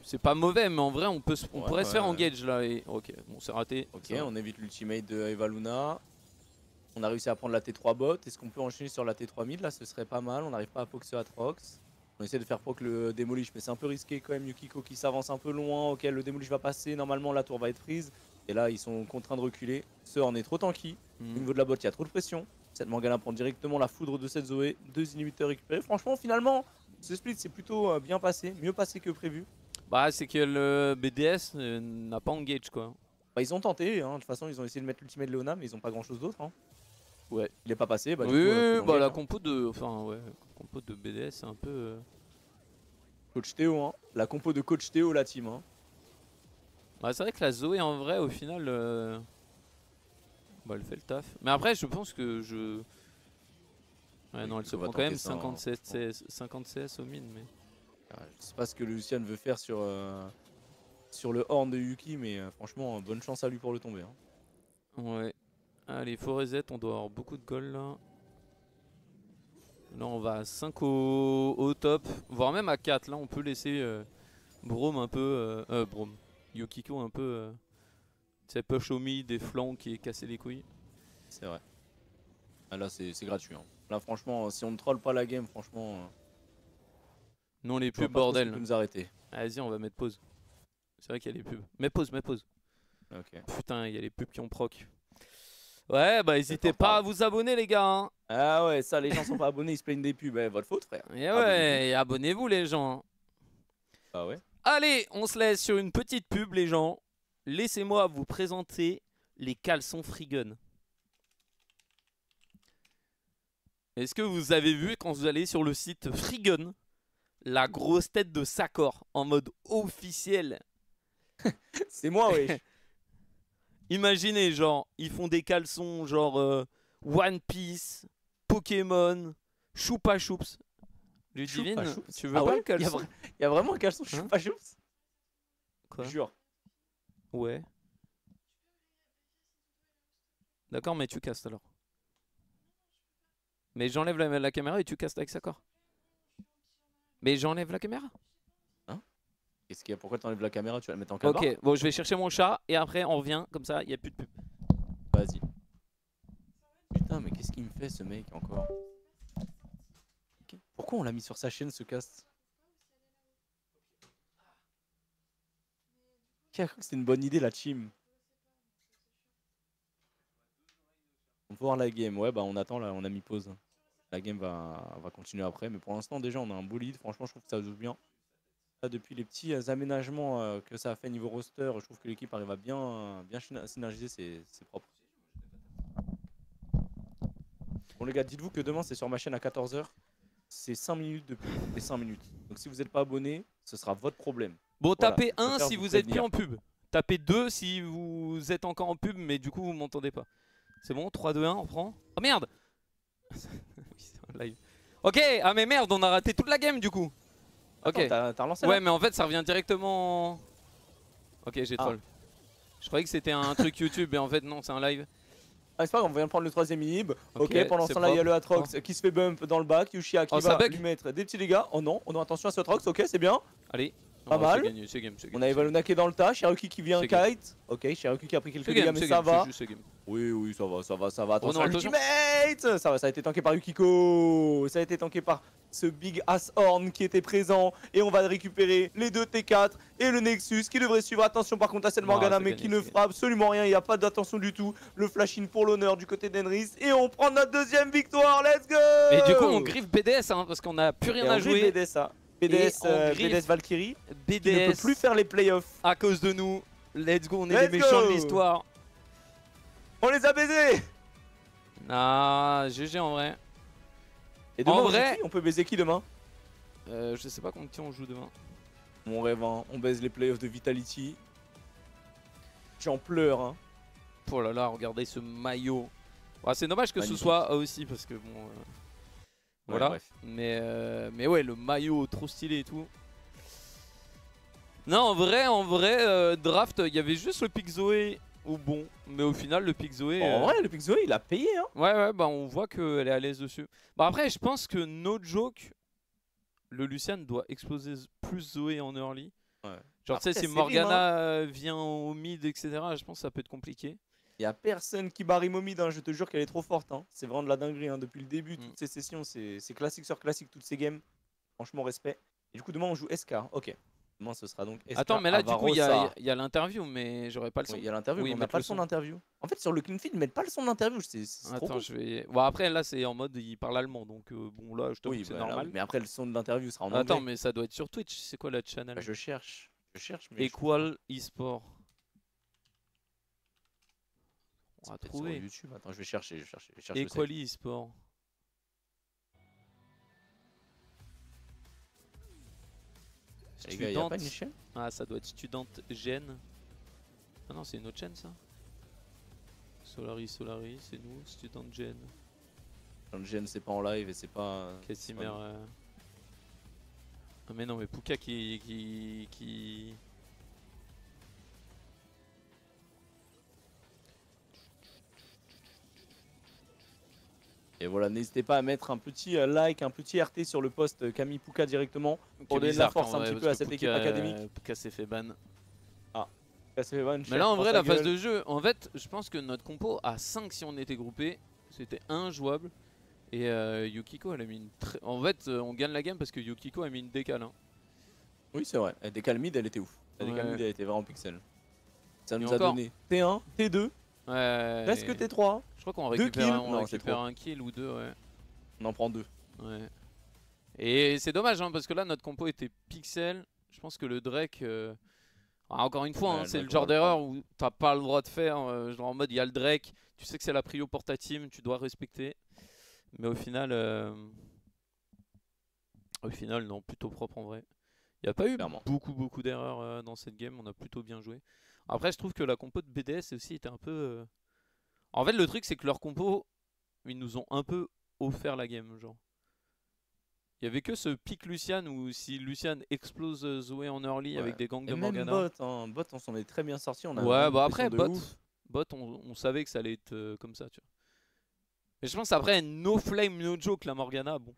c'est pas mauvais, mais en vrai, on pourrait se faire engage là. Et... ok, bon, c'est raté. Ok, on évite l'ultimate de Eva Luna. On a réussi à prendre la T3 bot. Est-ce qu'on peut enchaîner sur la T3 mid? Là, ce serait pas mal. On n'arrive pas à poke ce Atrox. On essaie de faire poke le Demolish, mais c'est un peu risqué quand même. Yukiko qui s'avance un peu loin. Ok, le Demolish va passer. Normalement, la tour va être freeze. Et là, ils sont contraints de reculer. Ce Horn est trop tanky. Au niveau de la bot, il y a trop de pression. Cette Morgana prend directement la foudre de cette Zoé. 2 inhibiteurs récupérés. Franchement, finalement, ce split c'est plutôt bien passé. Mieux passé que prévu. Bah, c'est que le BDS n'a pas engage quoi. Bah, ils ont tenté. Hein. De toute façon, ils ont essayé de mettre l'ultimate de Leona, mais ils ont pas grand chose d'autre. Hein. Ouais. Il est pas passé. Bah, oui, du coup, bah, la hein. compo de. Enfin, ouais. Compo de BDS, c'est un peu. Coach Théo, hein. La compo de Coach Théo, la team. Hein. Bah, c'est vrai que la Zoé en vrai, au final. Bah, elle fait le taf. Mais après, je pense que je. Ouais, non, elle se prend quand même 57 CS au mid. Mais... je sais pas ce que Lucian veut faire sur le horn de Yuki, mais franchement, bonne chance à lui pour le tomber. Hein. Ouais. Allez, faut reset, on doit avoir beaucoup de gold là. Là, on va à 5 au top, voire même à 4. Là, on peut laisser Braum un peu. Braum. Yukiko un peu. Tu sais, push au mid, des flancs et casser les couilles. C'est vrai. Ah, là, c'est gratuit. Hein. Là, franchement, si on ne troll pas la game, franchement. Non, les pubs, bordel. Nous arrêter. Vas-y, on va mettre pause. C'est vrai qu'il y a les pubs. Mets pause. Ok. Putain, il y a les pubs qui ont proc. Ouais, bah n'hésitez pas à vous abonner, les gars. Hein. Ah ouais, ça, les gens sont pas abonnés, ils se plaignent des pubs. Votre faute, frère. Et ouais, abonnez-vous, les gens. Ah ouais. Allez, on se laisse sur une petite pub, les gens. Laissez-moi vous présenter les caleçons Freegun. Est-ce que vous avez vu quand vous allez sur le site Freegun, la grosse tête de Sakor en mode officiel? C'est moi, oui. Imaginez, genre, ils font des caleçons genre One Piece, Pokémon, Choupa Choups. Ludivine, tu veux pas le caleçon? Il y a vraiment un caleçon Choupa Choups? Quoi? Jure. Ouais. D'accord, mais tu castes alors. Mais j'enlève la caméra et tu castes avec Sakor. Mais j'enlève la caméra. Hein? Qu'est-ce qu'il y a? Pourquoi t'enlèves la caméra? Tu vas la mettre en caméra? Ok, bon, je vais chercher mon chat et après on revient, comme ça, il n'y a plus de pub. Vas-y. Putain, mais qu'est-ce qu'il me fait ce mec encore? Pourquoi on l'a mis sur sa chaîne ce cast? Qui a cru que c'était une bonne idée la team? On peut voir la game. Ouais, bah on attend là, on a mis pause. La game va continuer après, mais pour l'instant déjà on a un beau lead. Franchement, je trouve que ça joue bien. Là, depuis les petits aménagements que ça a fait niveau roster, je trouve que l'équipe arrive à bien synergiser, c'est propre. Bon les gars, dites-vous que demain c'est sur ma chaîne à 14 h. C'est 5 minutes de pub et 5 minutes. Donc si vous n'êtes pas abonné, ce sera votre problème. Bon, voilà, tapez 1 si vous êtes plus en pub. Tapez 2 si vous êtes encore en pub, mais du coup vous m'entendez pas. C'est bon, 3, 2, 1, on prend. Oh merde. Oui, c'est un live. Ok, ah mais merde, on a raté toute la game du coup. Ok. T'as relancé ouais, mais en fait, ça revient directement. Ok, j'ai troll. Je croyais que c'était un truc YouTube, et en fait, non, c'est un live. Ah, c'est pas grave, on vient de prendre le 3ème inhib. Ok, pendant ce temps là, il y a le Atrox qui se fait bump dans le back. Yushia qui va lui mettre des petits dégâts. Oh non, on a attention à ce Atrox, ok, c'est bien. Allez, pas mal. C'est game. On a Evaluna qui est dans le tas. Shiruki qui vient kite. Ok, Shiruki qui a pris quelques dégâts, mais ça va. Oui, ça va. Attention, ultimate. Ça a été tanké par Yukiko. Ça a été tanké par ce Big Ass Horn qui était présent. Et on va récupérer les deux T4 et le Nexus qui devrait suivre. Attention par contre à cette Morgana, mais qui ne fera absolument rien. Il n'y a pas d'attention du tout. Le flash in pour l'honneur du côté d'Enris. Et on prend notre deuxième victoire. Let's go. Et du coup, on griffe BDS hein, parce qu'on n'a plus rien à jouer. BDS Valkyrie BDS qui ne peut plus faire les playoffs à cause de nous. Let's go, on est les méchants de l'histoire. On les a baisés. Ah, GG en vrai. Et demain, en vrai, on peut baiser qui demain? Je sais pas contre qui on joue demain. Mon rêve, hein. On baise les playoffs de Vitality. J'en pleure. Hein. Oh là là, regardez ce maillot. Ouais, c'est dommage que ce soit aussi parce que bon... voilà, bref. Mais ouais, le maillot trop stylé et tout. Non, en vrai, draft, il y avait juste le pick Zoé ou bon, mais au final, le pick Zoé. En vrai, le pick Zoé, il a payé. Hein. Ouais, bah on voit qu'elle est à l'aise dessus. Bah après, je pense que no joke, le Lucian doit exploser plus Zoé en early. Ouais. Genre, tu sais, si Morgana vient au mid, etc., je pense que ça peut être compliqué. Il n'y a personne qui barre Momid, hein. Je te jure qu'elle est trop forte. Hein. C'est vraiment de la dinguerie. Hein. Depuis le début, toutes ces sessions, c'est classique sur classique, toutes ces games. Franchement, respect. Et du coup, demain, on joue SK. Ok. Demain, ce sera donc SK. Attends, mais là, du coup, il y a l'interview, mais j'aurais pas le son. Il y a l'interview, mais on n'a pas le son d'interview. En fait, sur le clean feed, ils mettent pas le son d'interview. Attends, je vais. Bon, après, là, c'est en mode il parle allemand, donc bon, là, je t'avoue que c'est normal. Là, mais après, le son de l'interview sera en anglais. Attends, mais ça doit être sur Twitch. C'est quoi la channel? Bah, je cherche. Mais Equal eSport. On va trouver. Sur YouTube. Attends, je vais chercher. Equal eSport. Les gars, y a pas une chaîne? Ah, ça doit être Student Gen. Ah non, c'est une autre chaîne ça. Solari, c'est nous, Student Gen. Student Gen, c'est pas en live et c'est pas. Cassimer. Ah, mais non, mais Puka qui. Et voilà, n'hésitez pas à mettre un petit like, un petit RT sur le post Camille Puka directement pour donner de la force un petit peu à cette équipe académique. Puka s'est fait ban. Ah, Puka s'est fait ban. Mais là en vrai la phase de jeu, en fait je pense que notre compo à 5 si on était groupé, c'était injouable. Et Yukiko elle a mis une en fait on gagne la game parce que Yukiko a mis une décale. Hein. Oui c'est vrai, la décale mid elle était ouf. La décale mid elle était vraiment pixel. Ça nous a donné T1, T2, presque T3. Je crois qu'on récupère un kill ou deux, ouais. On en prend deux. Ouais. Et c'est dommage, hein, parce que là, notre compo était pixel. Je pense que le Drake... encore une fois, hein, c'est le genre d'erreur où t'as pas le droit de faire. Genre en mode, il y a le Drake, tu sais que c'est la prio pour ta team, tu dois respecter. Mais au final, non, plutôt propre en vrai. Il n'y a pas eu beaucoup d'erreurs dans cette game, on a plutôt bien joué. Après, je trouve que la compo de BDS aussi était un peu... En fait, le truc, c'est que leur compo, ils nous ont un peu offert la game, genre. Il y avait que ce pic Lucian où si Lucian explose Zoé en early avec des gangs de Morgana. Bot, on s'en est très bien sorti. Ouais, bah après, bot, on savait que ça allait être comme ça, tu vois. Mais je pense après, no flame, no joke, la Morgana, bon.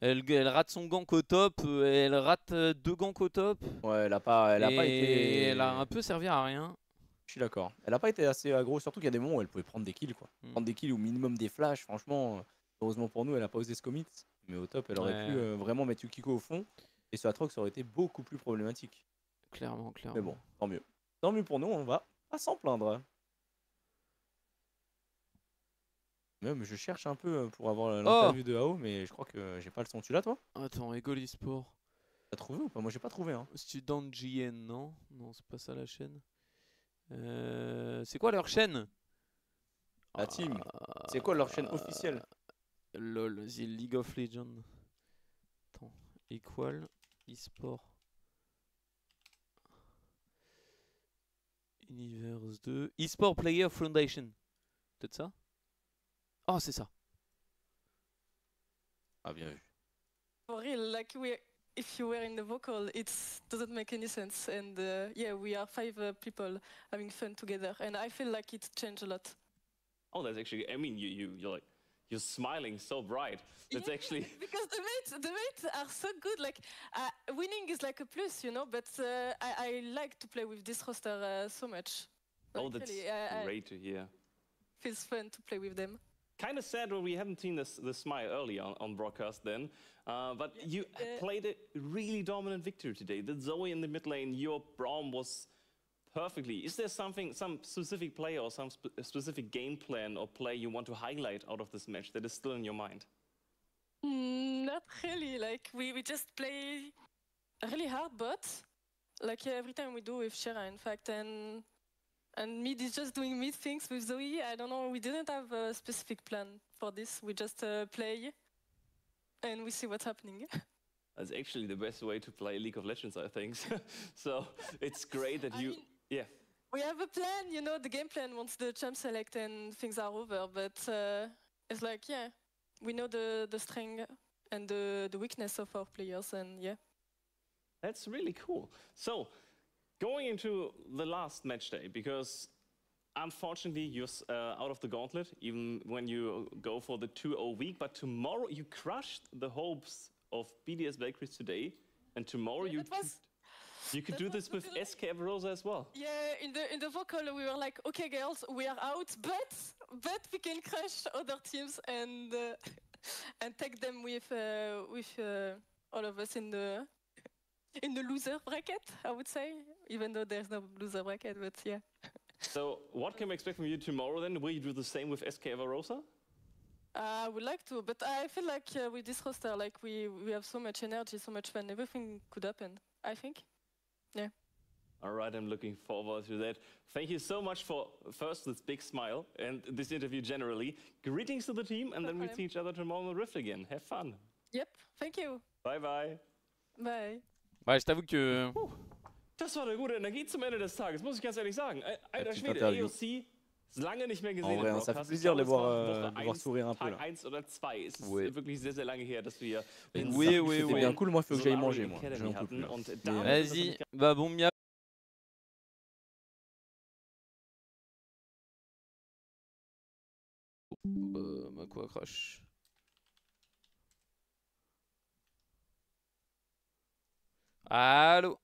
Elle rate son gank au top, elle rate deux ganks au top. Ouais, elle a pas été. Elle a un peu servi à rien. Je suis d'accord. Elle a pas été assez aggro, surtout qu'il y a des moments où elle pouvait prendre des kills, quoi. Prendre des kills au minimum des flashs, franchement. Heureusement pour nous, elle a pas osé se commit. Mais au top, elle aurait pu vraiment mettre Yukiko au fond. Et ce Atrox aurait été beaucoup plus problématique. Clairement. Mais bon, tant mieux. Tant mieux pour nous, on va pas s'en plaindre. Même je cherche un peu pour avoir l'interview de AO, mais je crois que j'ai pas le son. Tu l'as toi? Attends, Eagle eSport. T'as trouvé ou pas? Moi j'ai pas trouvé. Hein. Student GN, non? Non, c'est pas ça la chaîne. C'est quoi leur chaîne? La team. C'est quoi leur chaîne officielle? LOL, The League of Legends. Attends, Equal eSport. Universe 2. eSport Player Foundation. Peut-être ça? Oh, c'est ça. Ah, bien vu. For real, like if you were in the vocal, it doesn't make any sense. And yeah, we are 5 people having fun together, and I feel like it changed a lot. Oh, that's actually. I mean, you're smiling so bright. That's actually because the mates are so good. Like winning is like a plus, you know. But I like to play with this roster so much. Like, oh, that's really, great to hear. Feels fun to play with them. Kind of sad when we haven't seen the smile early on broadcast then, but you played a really dominant victory today. The Zoe in the mid lane, your Braum was perfectly. Is there some specific play or some specific game plan or play you want to highlight out of this match that is still in your mind? Not really. Like we just play really hard, but like every time we do with Shera, in fact, and mid is just doing mid things with Zoe. I don't know. We didn't have a specific plan for this. We just play, and we see what's happening. That's actually the best way to play League of Legends, I think. So it's great that you. Yeah. We have a plan, you know, the game plan once the champ select and things are over. But it's like, yeah, we know the strength and the weakness of our players, and yeah. That's really cool. So going into the last match day, because unfortunately you're out of the gauntlet, even when you go for the 2-0 week. But tomorrow you crushed the hopes of BDS Valkyries today, and tomorrow you could do this with SK Everosa as well. Yeah, in the vocal we were like, okay girls, we are out, but we can crush other teams and take them with all of us in the loser bracket, I would say, even though there's no loser bracket, but yeah. So what can we expect from you tomorrow then? Will you do the same with SK Everosa? I would like to, but I feel like with this roster, like we have so much energy, so much fun, everything could happen, I think. Yeah. All right, I'm looking forward to that. Thank you so much for first this big smile and this interview generally. Greetings to the team, and then we'll see each other tomorrow in the Rift again. Have fun. Yep, thank you. Bye bye. Bye. Ouais, je t'avoue que... Das war eine gute Energie zum Ende des Tages, muss ich ganz ehrlich sagen. Alter Schwede, AOC, lange nicht mehr gesehen. En vrai, ça fait plaisir de les voir sourire un peu. Tag 1 oder 2. Es ist wirklich sehr, sehr lange her, dass wir... Oui. C'était bien cool, moi, il faut que j'aille manger, moi. Vas-y, bah bon, Mia. Bah quoi, crash. Allô.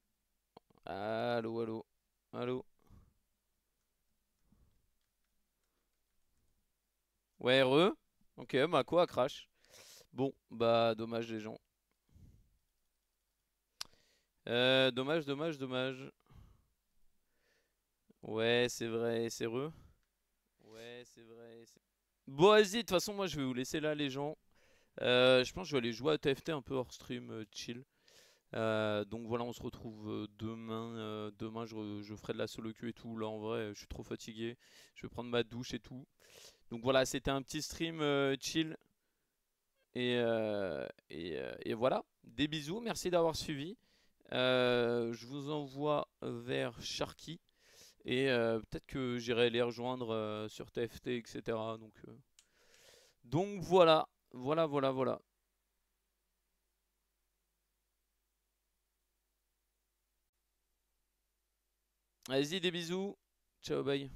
Allô. Ouais, ok, bah quoi, crash. Bon, bah dommage les gens. Dommage. Ouais, c'est vrai, c'est Ouais, c'est vrai. Bon, vas-y, de toute façon, moi je vais vous laisser là, les gens. Je pense que je vais aller jouer à TFT un peu hors stream, chill. Donc voilà, on se retrouve demain. Demain, je ferai de la solo queue et tout. Là, en vrai, je suis trop fatigué. Je vais prendre ma douche et tout. Donc voilà, c'était un petit stream chill. Et voilà, des bisous. Merci d'avoir suivi. Je vous envoie vers Sharky. Et peut-être que j'irai les rejoindre sur TFT, etc. Donc voilà. Vas-y, des bisous. Ciao, bye.